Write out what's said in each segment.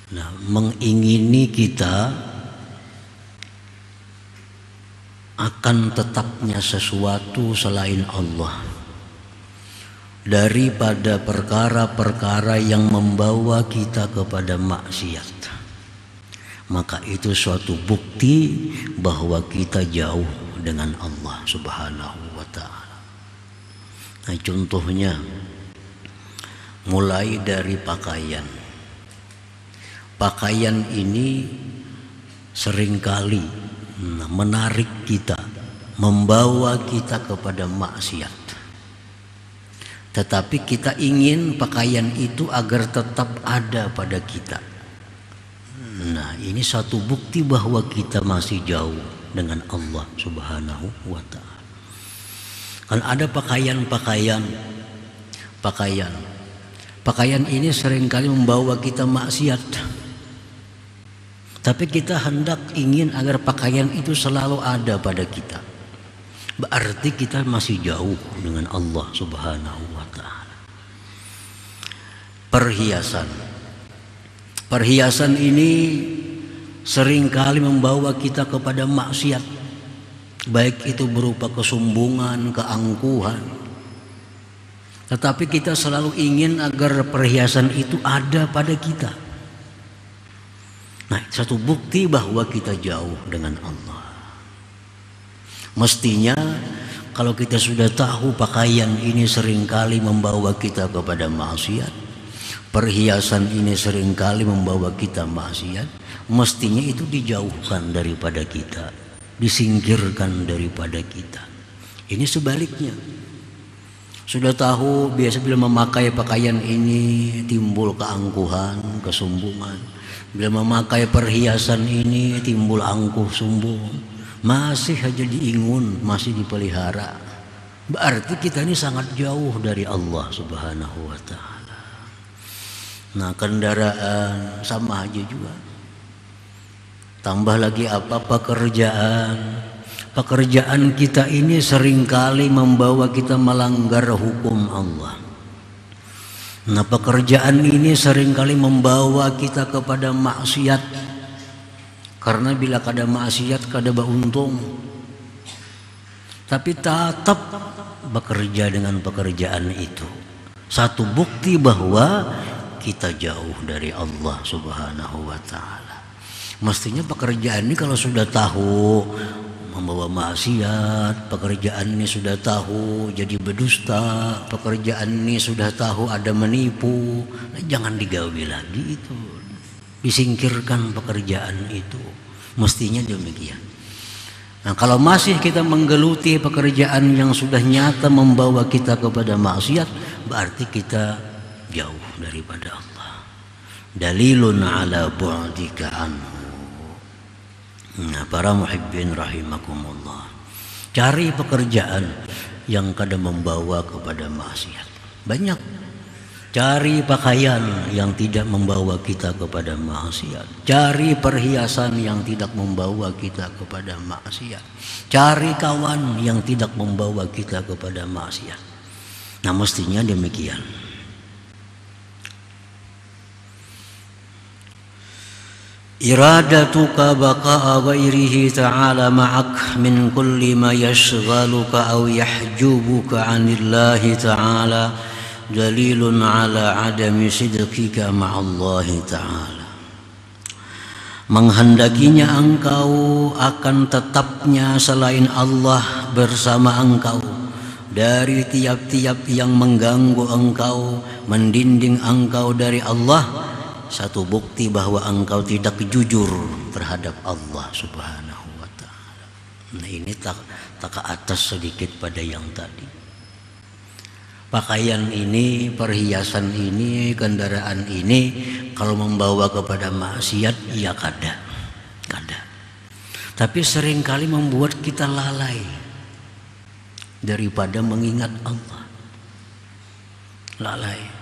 Nah, mengingini kita akan tetapnya sesuatu selain Allah daripada perkara-perkara yang membawa kita kepada maksiat, maka itu suatu bukti bahwa kita jauh dengan Allah Subhanahu wa ta'ala. Nah, contohnya mulai dari pakaian. Pakaian ini seringkali menarik kita, membawa kita kepada maksiat. Tetapi kita ingin pakaian itu agar tetap ada pada kita. Nah, ini satu bukti bahwa kita masih jauh dengan Allah Subhanahu wa ta'ala. Kan ada pakaian ini seringkali membawa kita maksiat. Tapi kita hendak ingin agar pakaian itu selalu ada pada kita. Berarti kita masih jauh dengan Allah Subhanahu wa ta'ala. Perhiasan ini seringkali membawa kita kepada maksiat, baik itu berupa kesombongan, keangkuhan. Tetapi kita selalu ingin agar perhiasan itu ada pada kita. Nah, satu bukti bahwa kita jauh dengan Allah. Mestinya kalau kita sudah tahu pakaian ini seringkali membawa kita kepada maksiat, perhiasan ini seringkali membawa kita maksiat, mestinya itu dijauhkan daripada kita, disingkirkan daripada kita. Ini sebaliknya. Sudah tahu biasa bila memakai pakaian ini timbul keangkuhan, kesombongan. Bila memakai perhiasan ini timbul angkuh, sombong, masih aja diingun, masih dipelihara. Berarti kita ini sangat jauh dari Allah Subhanahu wa ta'ala. Nah, kendaraan sama aja juga. Tambah lagi apa? Pekerjaan kita ini seringkali membawa kita melanggar hukum Allah. Nah, pekerjaan ini seringkali membawa kita kepada maksiat. Karena bila kada maksiat kada beruntung. Tapi tetap bekerja dengan pekerjaan itu. Satu bukti bahwa kita jauh dari Allah Subhanahu wa ta'ala. Mestinya pekerjaan ini kalau sudah tahu membawa maksiat, pekerjaan ini sudah tahu jadi berdusta, pekerjaan ini sudah tahu ada menipu, nah, jangan digawi lagi itu, disingkirkan pekerjaan itu, mestinya demikian. Nah, kalau masih kita menggeluti pekerjaan yang sudah nyata membawa kita kepada maksiat, berarti kita jauh daripada Allah. Dalilun ala bu'dika anhu. Nah, para muhibbin rahimakumullah, cari pekerjaan yang kadang membawa kepada maksiat. Banyak. Cari pakaian yang tidak membawa kita kepada maksiat. Cari perhiasan yang tidak membawa kita kepada maksiat. Cari kawan yang tidak membawa kita kepada maksiat. Nah, mestinya demikian. Iradatuka baqa'a ghairihi ta'ala ma'ak min kulli ma yashghaluka aw yahjubuka 'anillahi ta'ala dalilun 'ala 'adami sidqika ma'allahi ta'ala. Menghendakinya engkau akan tetapnya selain Allah bersama engkau dari tiap-tiap yang mengganggu engkau, mendinding engkau dari Allah. Satu bukti bahwa engkau tidak jujur terhadap Allah Subhanahu wa ta'ala. Nah, ini tak ke atas sedikit pada yang tadi. Pakaian ini, perhiasan ini, kendaraan ini kalau membawa kepada maksiat, ya kada. Tapi seringkali membuat kita lalai daripada mengingat Allah. Lalai.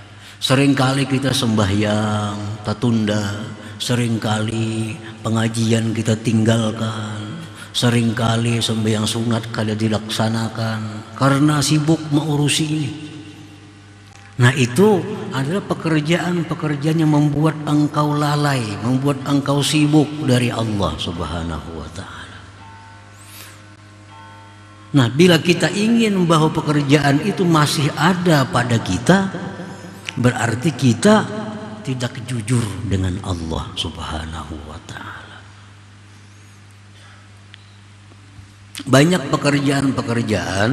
Seringkali kita sembahyang, kita tunda. Seringkali pengajian kita tinggalkan. Seringkali sembahyang sunat kada dilaksanakan karena sibuk mengurusi ini. Nah, itu adalah pekerjaan-pekerjaan yang membuat engkau lalai, membuat engkau sibuk dari Allah Subhanahu wa ta'ala. Nah, bila kita ingin bahwa pekerjaan itu masih ada pada kita, berarti kita tidak jujur dengan Allah Subhanahu wa ta'ala. Banyak pekerjaan-pekerjaan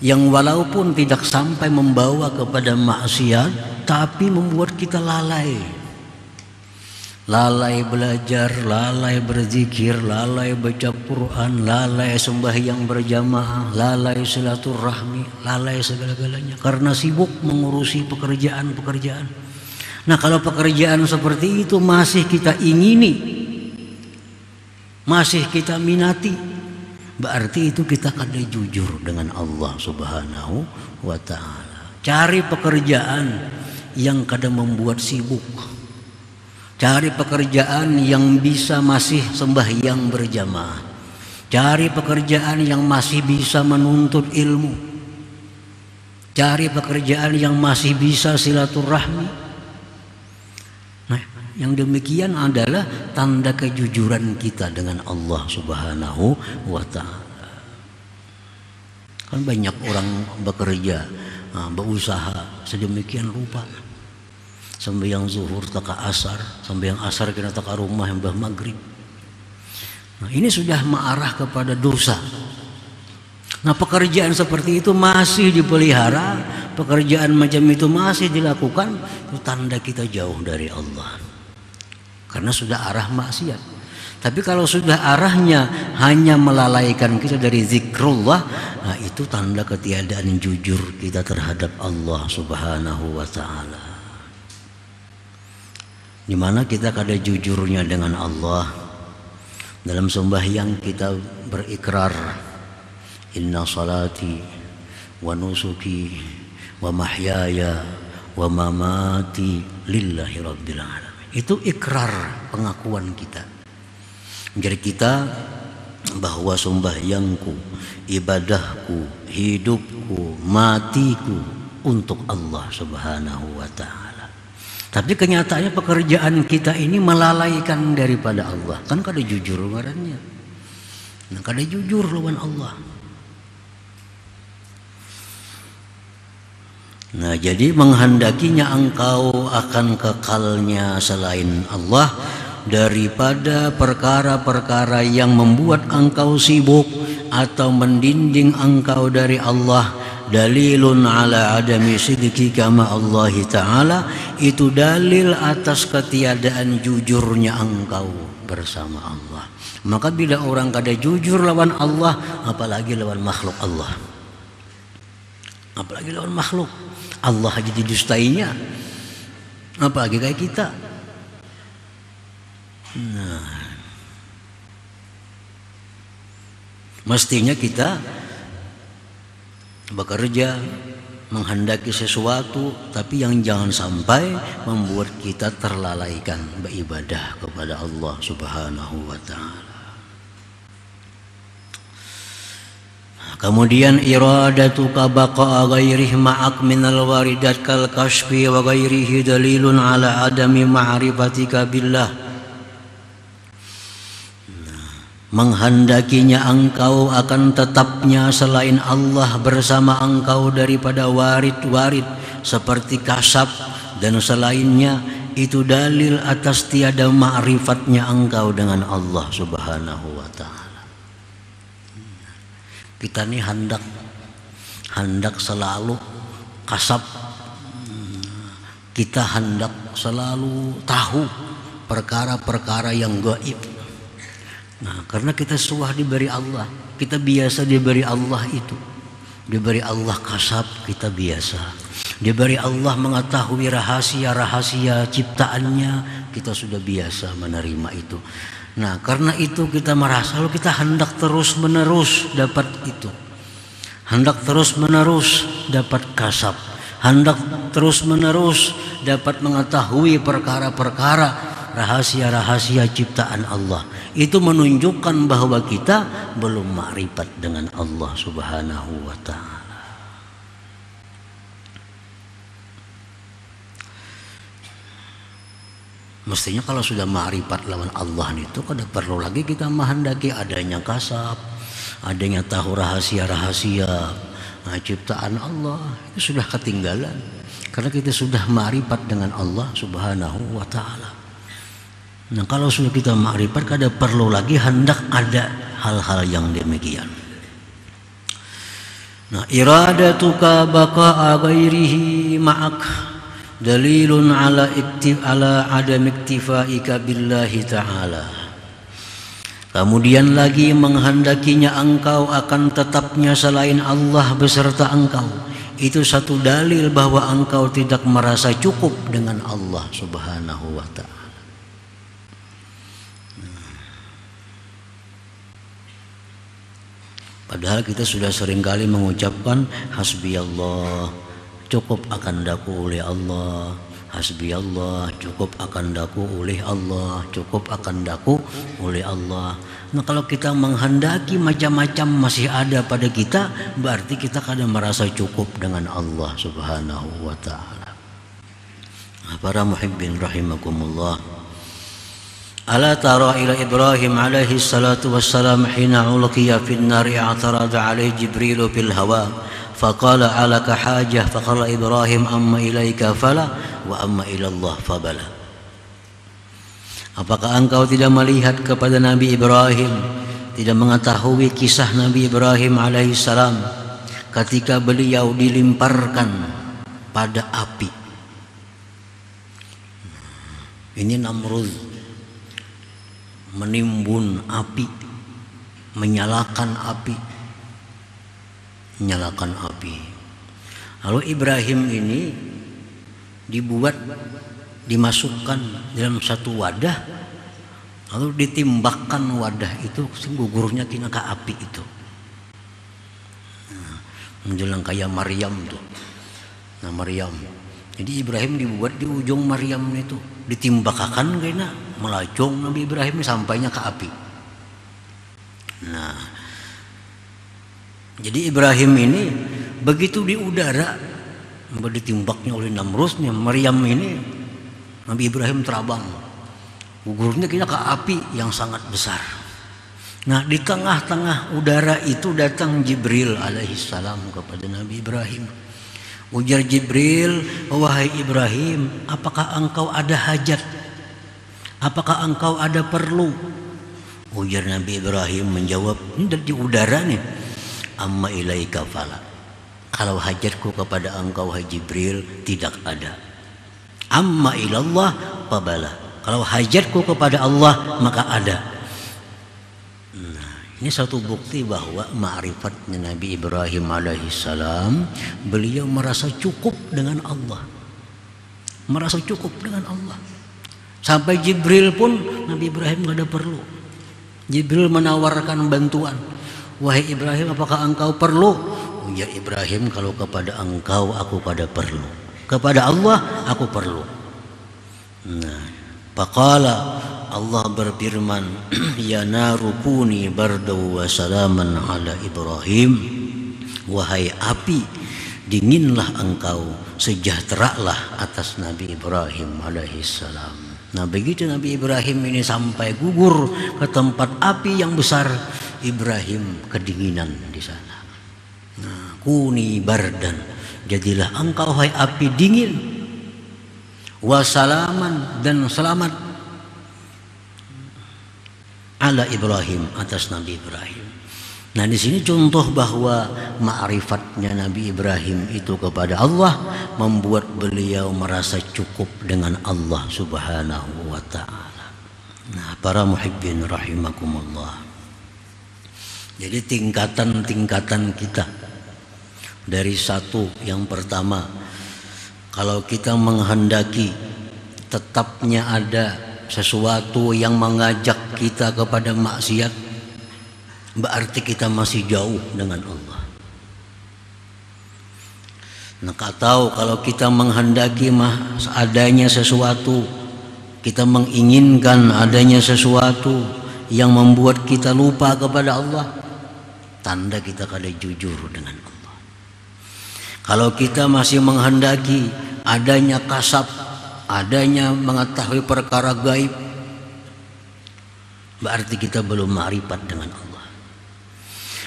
yang walaupun tidak sampai membawa kepada maksiat, tapi membuat kita lalai. Lalai belajar, lalai berzikir, lalai baca Quran, lalai sembahyang berjamaah, lalai silaturahmi, lalai segala-galanya karena sibuk mengurusi pekerjaan-pekerjaan. Nah, kalau pekerjaan seperti itu masih kita ingini, masih kita minati, berarti itu kita kada jujur dengan Allah Subhanahu wa ta'ala. Cari pekerjaan yang kada membuat sibuk. Cari pekerjaan yang bisa masih sembahyang berjamaah. Cari pekerjaan yang masih bisa menuntut ilmu. Cari pekerjaan yang masih bisa silaturahmi. Nah, yang demikian adalah tanda kejujuran kita dengan Allah Subhanahu wa ta'ala. Kan banyak orang bekerja, berusaha sedemikian rupa. Sembahyang zuhur taka asar, sembahyang asar kena taka rumah yang bah maghrib. Nah, ini sudah mengarah kepada dosa. Nah, pekerjaan seperti itu masih dipelihara, pekerjaan macam itu masih dilakukan, itu tanda kita jauh dari Allah. Karena sudah arah maksiat. Tapi kalau sudah arahnya hanya melalaikan kita dari zikrullah, nah itu tanda ketiadaan jujur kita terhadap Allah Subhanahu wa ta'ala. Di mana kita kada jujurnya dengan Allah. Dalam sembahyang kita berikrar, inna salati wa nusuki wa mahyaya wa mamati lillahi rabbil alamin. Itu ikrar, pengakuan kita. Jadi kita bahwa sembahyangku, ibadahku, hidupku, matiku untuk Allah Subhanahu wa ta'ala. Tapi kenyataannya pekerjaan kita ini melalaikan daripada Allah. Kan kada jujur ngarannya. Nah, kada jujur lawan Allah. Nah, jadi menghendakinya engkau akan kekalnya selain Allah daripada perkara-perkara yang membuat engkau sibuk atau mendinding engkau dari Allah. Dalilun ala adami sidqika ma Allah ta'ala, itu dalil atas ketiadaan jujurnya engkau bersama Allah. Maka bila orang kada jujur lawan Allah, apalagi lawan makhluk Allah. Apalagi lawan makhluk Allah aja didustainya, apalagi kayak kita. Nah, mestinya kita bekerja menghendaki sesuatu, tapi yang jangan sampai membuat kita terlalaikan beribadah kepada Allah Subhanahu wa ta'ala. Kemudian iradatuka baqa'a ghairihi ma'ak minal waridat kal kashfi wa ghairihi dalilun ala adami ma'rifatika billah. Menghendakinya engkau akan tetapnya selain Allah bersama engkau daripada warid-warid seperti kasab dan selainnya, itu dalil atas tiada ma'rifatnya engkau dengan Allah Subhanahu wa ta'ala. Kita ini hendak selalu kasab, kita hendak selalu tahu perkara-perkara yang gaib. Nah, karena kita suah diberi Allah, kita biasa diberi Allah itu, diberi Allah kasab, kita biasa diberi Allah mengetahui rahasia-rahasia ciptaannya, kita sudah biasa menerima itu. Nah, karena itu kita merasa kita hendak terus-menerus dapat itu, hendak terus-menerus dapat kasab, hendak terus-menerus dapat mengetahui perkara-perkara rahasia-rahasia ciptaan Allah. Itu menunjukkan bahwa kita belum makrifat dengan Allah Subhanahu wa ta'ala. Mestinya kalau sudah ma'rifat lawan Allah itu kada perlu lagi kita menghendaki adanya kasab, adanya tahu rahasia-rahasia ciptaan Allah, itu sudah ketinggalan karena kita sudah ma'rifat dengan Allah Subhanahu wa taala. Nah, kalau sudah kita ma'rifat kada perlu lagi hendak ada hal-hal yang demikian. Nah, iradatuka baqa'a ghairihi ma'ak dalilun ala adam iktifaika billahi ta'ala. Kemudian lagi menghendakinya engkau akan tetapnya selain Allah beserta engkau, itu satu dalil bahwa engkau tidak merasa cukup dengan Allah Subhanahu wa ta'ala. Padahal kita sudah seringkali mengucapkan hasbiyallah, cukup akan daku oleh Allah, hasbiyallah, cukup akan daku oleh Allah, cukup akan daku oleh Allah. Nah, kalau kita menghendaki macam-macam masih ada pada kita, berarti kita kadang merasa cukup dengan Allah Subhanahu wa ta'ala. Para muhibbin rahimakumullah, ala tara ila Ibrahim alaihi salatu wassalam hina ulqiya fin nari i'tarada alaihi Jibril fil hawa faqala alaka hajah faqala Ibrahim amma ilaika fala wa amma ilallah fabala. Apakah engkau tidak melihat kepada Nabi Ibrahim, tidak mengetahui kisah Nabi Ibrahim alaihi salam ketika beliau dilemparkan pada api? Ini Namrud menimbun api, menyalakan api. Lalu Ibrahim ini dimasukkan dalam satu wadah, lalu ditimbakkan wadah itu gugurnya kena ke api itu. Menjelang kayak Maryam tuh. Nah, Maryam. Jadi Ibrahim dibuat di ujung Maryam itu, ditimbakakan kena melacung Nabi Ibrahim sampainya ke api. Nah, jadi Ibrahim ini begitu di udara ditimbaknya oleh Namrudnya, Maryam ini, Nabi Ibrahim terabang, gugurnya kena ke api yang sangat besar. Nah, di tengah-tengah udara itu datang Jibril alaihissalam kepada Nabi Ibrahim. Ujar Jibril, wahai Ibrahim, apakah engkau ada hajat? Apakah engkau ada perlu? Ujar Nabi Ibrahim menjawab, ini di udara nih, amma ilaika fala. Kalau hajatku kepada engkau wahai Jibril tidak ada. Amma ilallah fabala. Kalau hajatku kepada Allah maka ada. Nah, ini satu bukti bahwa ma'rifatnya Nabi Ibrahim alaihissalam, beliau merasa cukup dengan Allah. Merasa cukup dengan Allah. Sampai Jibril pun Nabi Ibrahim tidak ada perlu. Jibril menawarkan bantuan. Wahai Ibrahim, apakah engkau perlu? Oh ya Ibrahim, kalau kepada engkau aku pada perlu. Kepada Allah aku perlu. Nah, faqala, Allah berfirman, ya naru kuni bardaw wa salaman ala Ibrahim. Wahai api, dinginlah engkau, sejahteralah atas Nabi Ibrahim alaihissalam. Nah, begitu Nabi Ibrahim ini sampai gugur ke tempat api yang besar, Ibrahim kedinginan di sana. Nah, kuni bardan, jadilah engkau hai api dingin, wasalaman dan selamat ala Ibrahim atas Nabi Ibrahim. Nah, di sini contoh bahwa ma'rifatnya Nabi Ibrahim itu kepada Allah membuat beliau merasa cukup dengan Allah Subhanahu wa ta'ala. Nah, para muhibbin rahimakumullah. Jadi tingkatan-tingkatan kita dari satu, yang pertama, kalau kita menghendaki tetapnya ada sesuatu yang mengajak kita kepada maksiat, berarti kita masih jauh dengan Allah. Nah, tahu kalau kita menghendaki adanya sesuatu, kita menginginkan adanya sesuatu yang membuat kita lupa kepada Allah, tanda kita kada jujur dengan Allah. Kalau kita masih menghendaki adanya kasab, adanya mengetahui perkara gaib, berarti kita belum ma'rifat dengan Allah.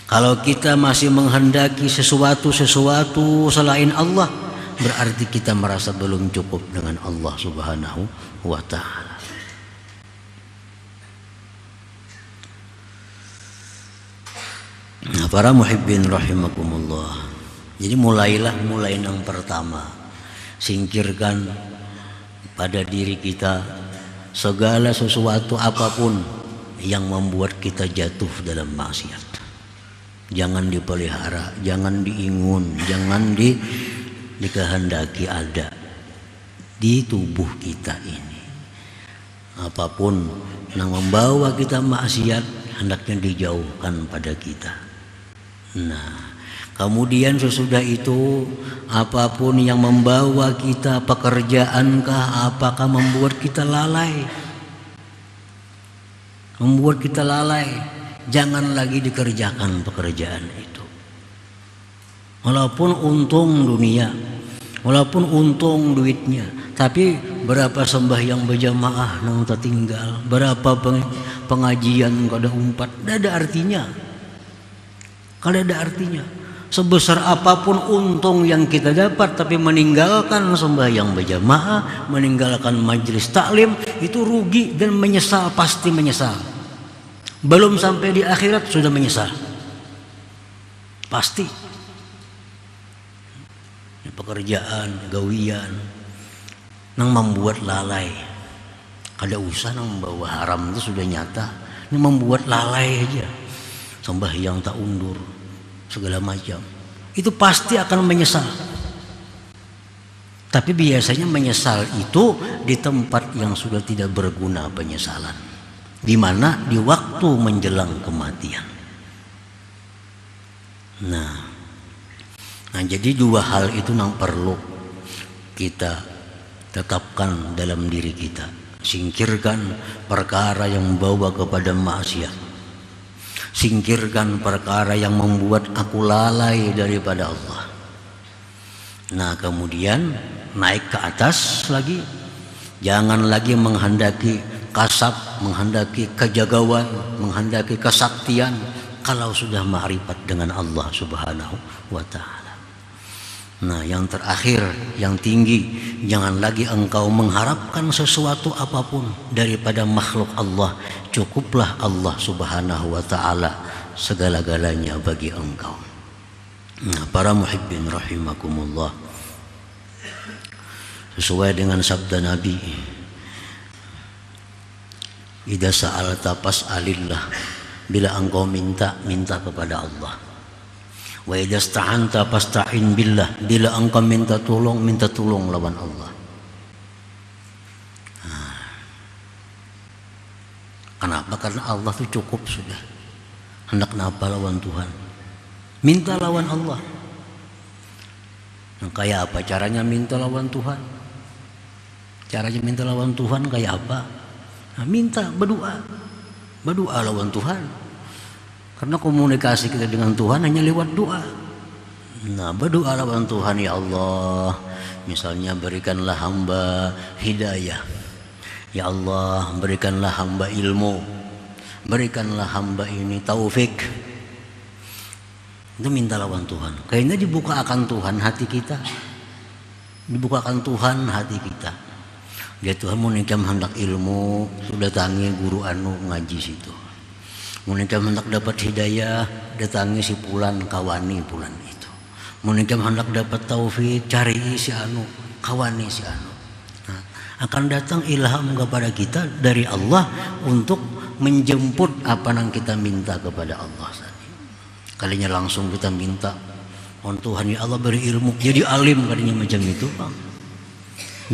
Kalau kita masih menghendaki sesuatu selain Allah, berarti kita merasa belum cukup dengan Allah Subhanahu wa ta'ala. Nah, para muhibbin rahimakumullah. Jadi mulai yang pertama, singkirkan pada diri kita segala sesuatu apapun yang membuat kita jatuh dalam maksiat. Jangan dipelihara, jangan diingun, jangan dikehendaki ada di tubuh kita ini. Apapun yang membawa kita maksiat hendaknya dijauhkan pada kita. Nah, kemudian sesudah itu apapun yang membawa kita, pekerjaankah, apakah membuat kita lalai, jangan lagi dikerjakan pekerjaan itu. Walaupun untung dunia, walaupun untung duitnya, tapi berapa sembahyang berjamaah nang tertinggal, berapa pengajian kada umpat, tidak ada artinya. Kada ada artinya. Sebesar apapun untung yang kita dapat, tapi meninggalkan sembahyang berjamaah, meninggalkan majelis taklim, itu rugi dan menyesal, pasti menyesal. Belum sampai di akhirat sudah menyesal, pasti. Pekerjaan, gawian nang membuat lalai, kada usah nang membawa haram itu sudah nyata. Ini membuat lalai aja, sembahyang tak undur, segala macam, itu pasti akan menyesal. Tapi biasanya menyesal itu di tempat yang sudah tidak berguna penyesalan, di mana di waktu menjelang kematian. Nah, jadi dua hal itu yang perlu kita tetapkan dalam diri kita. Singkirkan perkara yang membawa kepada maksiat, singkirkan perkara yang membuat aku lalai daripada Allah. Nah, kemudian naik ke atas lagi, jangan lagi menghendaki kasab, menghendaki kejagawan, menghendaki kesaktian kalau sudah ma'rifat dengan Allah Subhanahu wa ta'ala. Nah, yang terakhir, yang tinggi, jangan lagi engkau mengharapkan sesuatu apapun daripada makhluk Allah. Cukuplah Allah Subhanahu wa ta'ala segala-galanya bagi engkau. Nah, para muhibbin rahimakumullah, sesuai dengan sabda Nabi, idza sa'alta fas'alillah, bila engkau minta kepada Allah. Wa idza sta'anta fasta'in billah, bila engkau minta tolong lawan Allah. Kenapa? Karena Allah itu cukup sudah. Hendak napa lawan Tuhan? Minta lawan Allah. Nah, kayak apa caranya minta lawan Tuhan? Caranya minta lawan Tuhan kayak apa? Nah, minta, berdoa lawan Tuhan. Karena komunikasi kita dengan Tuhan hanya lewat doa. Nah, berdoa lawan Tuhan, ya Allah, misalnya berikanlah hamba hidayah. Ya Allah, berikanlah hamba ilmu, berikanlah hamba ini taufik. Itu minta lawan Tuhan. Kayaknya dibukakan Tuhan hati kita, dibukakan Tuhan hati kita. Ya Tuhan, mau nikam hendak ilmu, sudah tangi guru anu ngaji situ. Mau nikam hendak dapat hidayah, datangi si pulan, kawani pulan itu. Mau nikam hendak dapat taufik, cari si anu, kawani si anu. Nah, akan datang ilham kepada kita dari Allah untuk menjemput apa yang kita minta kepada Allah. Kalinya langsung kita minta, oh Tuhan ya Allah beri ilmu, jadi alim, kalinya macam itu Bang.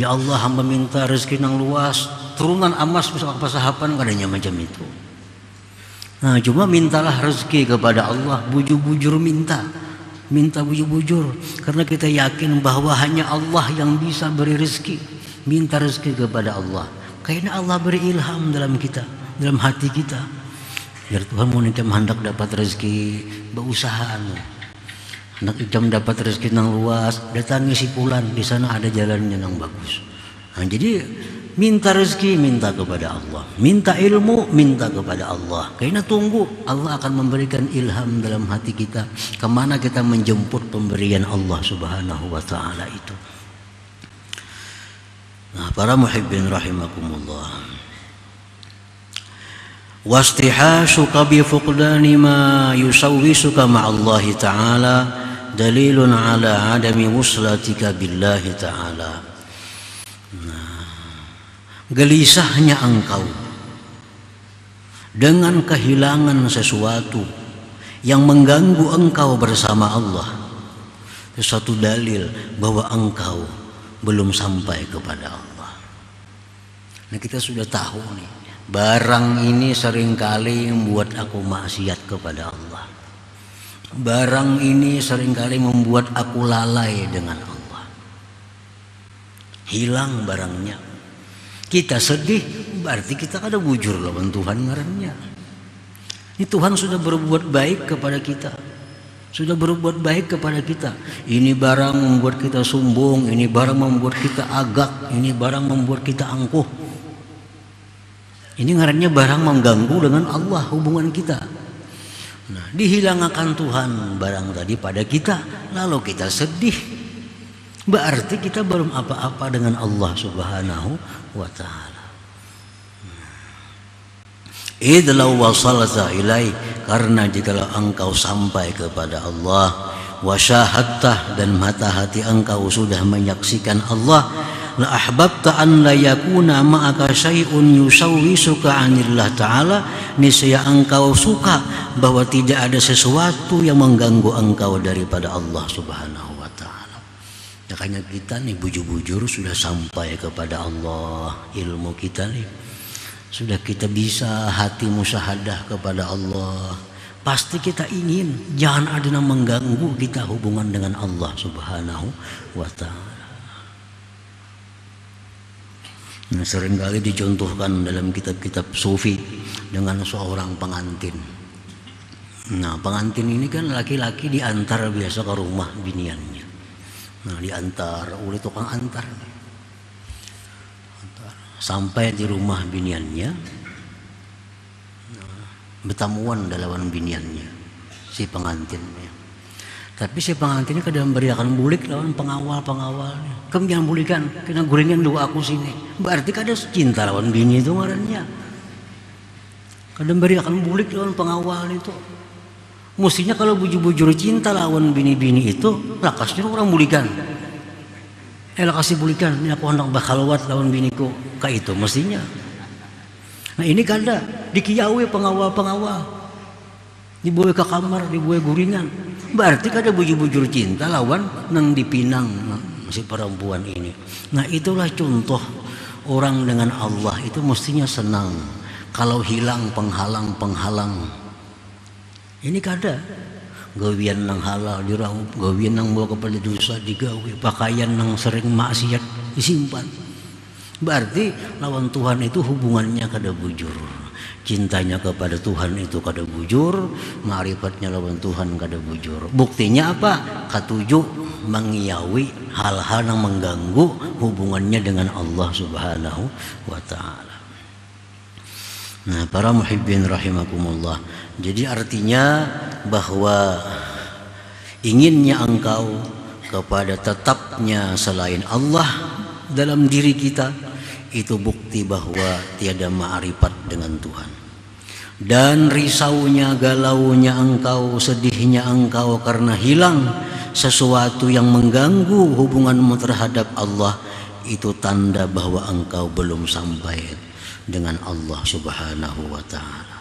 Ya Allah, hamba minta rezeki yang luas, turunan emas bisa kepasahapan, kalinya macam itu. Nah, cuma mintalah rezeki kepada Allah, bujur-bujur minta bujur-bujur, karena kita yakin bahwa hanya Allah yang bisa beri rezeki. Minta rezeki kepada Allah, kayaknya Allah beri ilham dalam kita, dalam hati kita. Biar Tuhan mau nikam hendak dapat rezeki, berusaha hendak ikam dapat rezeki yang luas, datangi si pulan, di sana ada jalannya yang bagus. Nah, jadi minta rezeki minta kepada Allah, minta ilmu minta kepada Allah. Karena tunggu Allah akan memberikan ilham dalam hati kita kemana kita menjemput pemberian Allah Subhanahu wa taala itu. Nah, para muhibbin rahimakumullah, wastihashuka bi fuqdani ma yusawwisuka ma'allahi ta'ala dalilun ala adami wuslatika billahi ta'ala. Gelisahnya engkau dengan kehilangan sesuatu yang mengganggu engkau bersama Allah, itu suatu dalil bahwa engkau belum sampai kepada Allah. Nah, kita sudah tahu nih, barang ini seringkali membuat aku maksiat kepada Allah. Barang ini seringkali membuat aku lalai dengan Allah. Hilang barangnya, kita sedih, berarti kita kada bujur lawan Tuhan ngarannya. Ini Tuhan sudah berbuat baik kepada kita, sudah berbuat baik kepada kita. Ini barang membuat kita sombong, ini barang membuat kita agak, ini barang membuat kita angkuh. Ini ngarannya barang mengganggu dengan Allah hubungan kita. Nah, dihilangkan Tuhan barang tadi pada kita, lalu kita sedih, berarti kita belum apa-apa dengan Allah Subhanahu wa ta'ala. Idlau wasalta ilai, karena jikalau engkau sampai kepada Allah, wasyahadtah, dan mata hati engkau sudah menyaksikan Allah, la ahbabta an la yakuna ma'aka syai'un yusawwisuka 'anillah ta'ala, niscaya engkau suka bahwa tidak ada sesuatu yang mengganggu engkau daripada Allah Subhanahu. Makanya kita nih bujur-bujur sudah sampai kepada Allah, ilmu kita nih sudah kita bisa hati musyahadah kepada Allah. Pasti kita ingin jangan ada yang mengganggu kita hubungan dengan Allah Subhanahu wa ta'ala. Nah, seringkali dicontohkan dalam kitab-kitab sufi dengan seorang pengantin. Nah, pengantin ini kan laki-laki diantar biasa ke rumah biniannya. Nah, diantar oleh tukang antar. Sampai di rumah biniannya, bertamuan lawan biniannya si pengantinnya. Tapi si pengantinnya kadang beriakan bulik lawan pengawal-pengawalnya. Kamu jangan bulikan, kena gorengan dua aku sini. Berarti kadang cinta lawan bini itu ngarannya. Kadang beriakan bulik lawan pengawal itu. Mestinya kalau bujur-bujur cinta lawan bini-bini itu, lakasnya orang bulikan. Lakasnya bulikan, ini aku hendak bakhalwat lawan biniku. Kayak itu mestinya. Nah, ini kada dikiyawi pengawal-pengawal. Dibawa ke kamar, dibawa guringan. Berarti kada bujur-bujur cinta lawan nang dipinang si perempuan ini. Nah, itulah contoh orang dengan Allah itu mestinya senang kalau hilang penghalang-penghalang. Ini kada gawian nang halal diraup, gawian nang bawa kepada dosa digawe, pakaian nang sering maksiat disimpan. Berarti lawan Tuhan itu hubungannya kada bujur, cintanya kepada Tuhan itu kada bujur, ma'rifatnya lawan Tuhan kada bujur. Buktinya apa? Ketujuh, mengiyawi hal-hal yang mengganggu hubungannya dengan Allah Subhanahu wa ta'ala. Nah, para muhibbin rahimakumullah, jadi artinya bahwa inginnya engkau kepada tetapnya selain Allah dalam diri kita, itu bukti bahwa tiada ma'rifat dengan Tuhan. Dan risaunya, galaunya engkau, sedihnya engkau karena hilang sesuatu yang mengganggu hubunganmu terhadap Allah, itu tanda bahwa engkau belum sampai dengan Allah Subhanahu wa ta'ala.